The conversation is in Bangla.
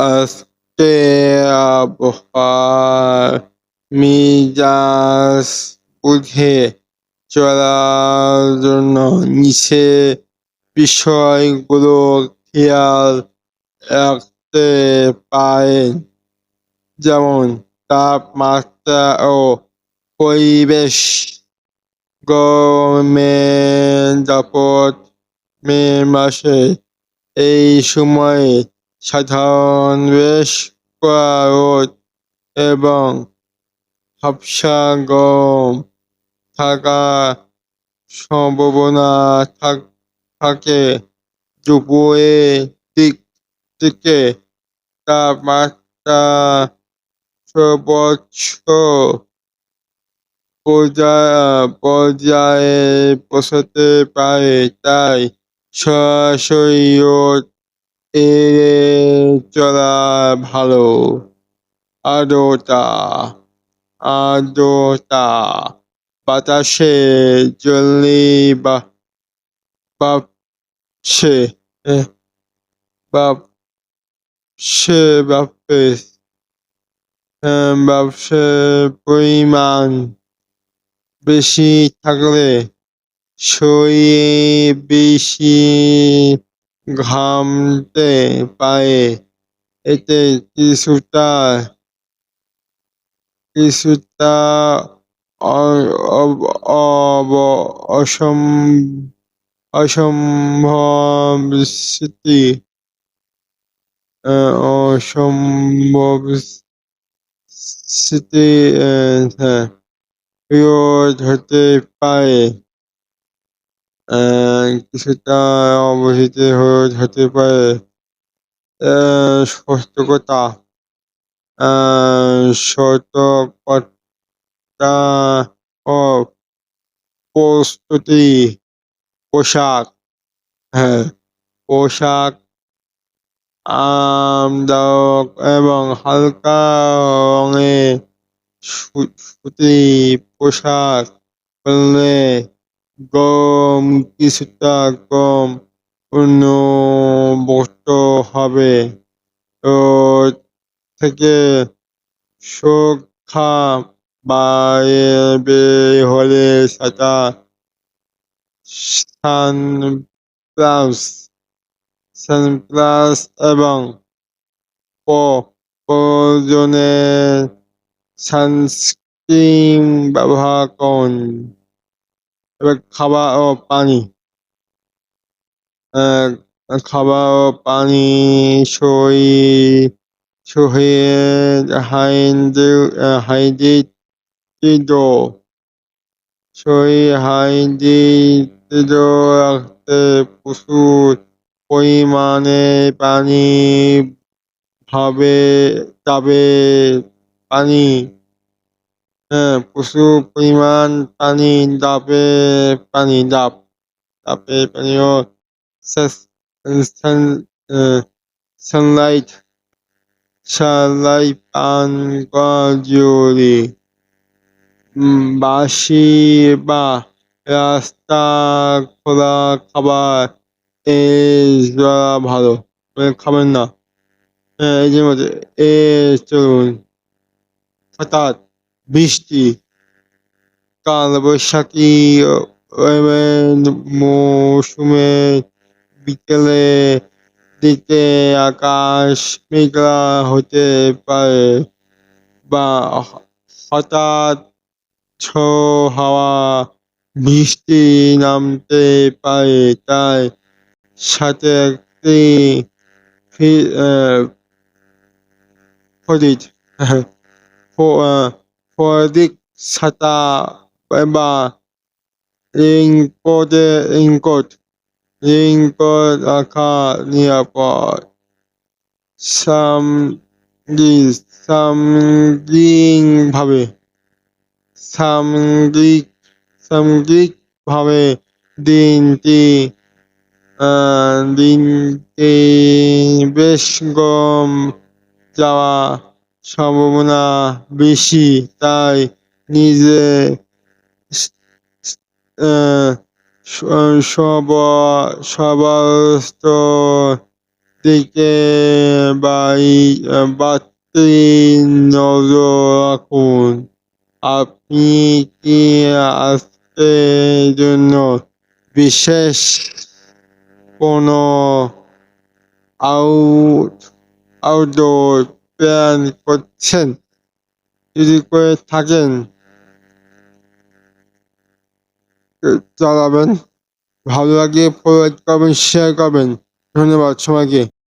আজকে আবহাওয়ার মিজাজ বুঝে চলার জন্য নিচে বিষয়গুলো খেয়াল রাখতে পারেন, যেমন তাপমাত্রা ও পরিবেশ। গরমের দাপট মে মাসে এই সময়ে সাধারণ বেশ কড়া রোদ এবং ঝাপসা গরম থাকার সম্ভাবনা থাকে। দুপুরের দিক থেকে তাপমাত্রা সর্বোচ্চ পর্যায়ে পৌঁছাতে পারে, তাই সরাসরি রোদ এড়িয়ে চলা ভালো। আর্দ্রতা বাতাসে জলীয় বাষ্পে বাষ্পের পরিমাণ বেশি থাকলে শরীরে বেশি ঘামতে পারে। এতে কিছুটা অসম্ভব রোদ হতে পারে। কিছুটা অবহিত রোদ হতে পারে। সতর্কতা ও প্রস্তুতি। পোশাক আরামদায়ক এবং হালকা রঙের সুতি পোশাক পরলে গরম কিছুটা কম অনুভূত হবে। রোদ থেকে সুরক্ষা বাইরে বের হলে ছাতা, সানগ্লাস এবং প্রয়োজনে সানস্ক্রিন ব্যবহার করুন। এবার খাবার ও পানি শরীর হাইড্রেটেড রাখতে প্রচুর পরিমাণে পানি পানীয় সানলাইট পান করা জরুরি। বাসি বা রাস্তা খোলা খাবার এড়িয়ে চলা ভালো। খাবেন না। এই যে চলুন। হঠাৎ বৃষ্টি, কালবৈশাখী মৌসুমের বিকেলের দিকে আকাশ মেঘলা হতে পারে বা হঠাৎ ঝড়ো হাওয়া বৃষ্টি নামতে পারে, তাই সাথে একটি ফরিদ ছাতা বা রেইনকোট রাখা নিরাপদ। সামগ্রিকভাবে দিনটি বেশ গরম যাওয়ার সম্ভাবনা বেশি, তাই নিজের সর্বোচ্চ দিকে বাড়তি নজর রাখুন। আপনি কি আজকের জন্য বিশেষ কোনো আউটডোর প্ল্যান করছেন? যদি করে থাকেন চালাবেন। ভালো লাগলে ফলো করবেন, শেয়ার করবেন। ধন্যবাদ সবাইকে।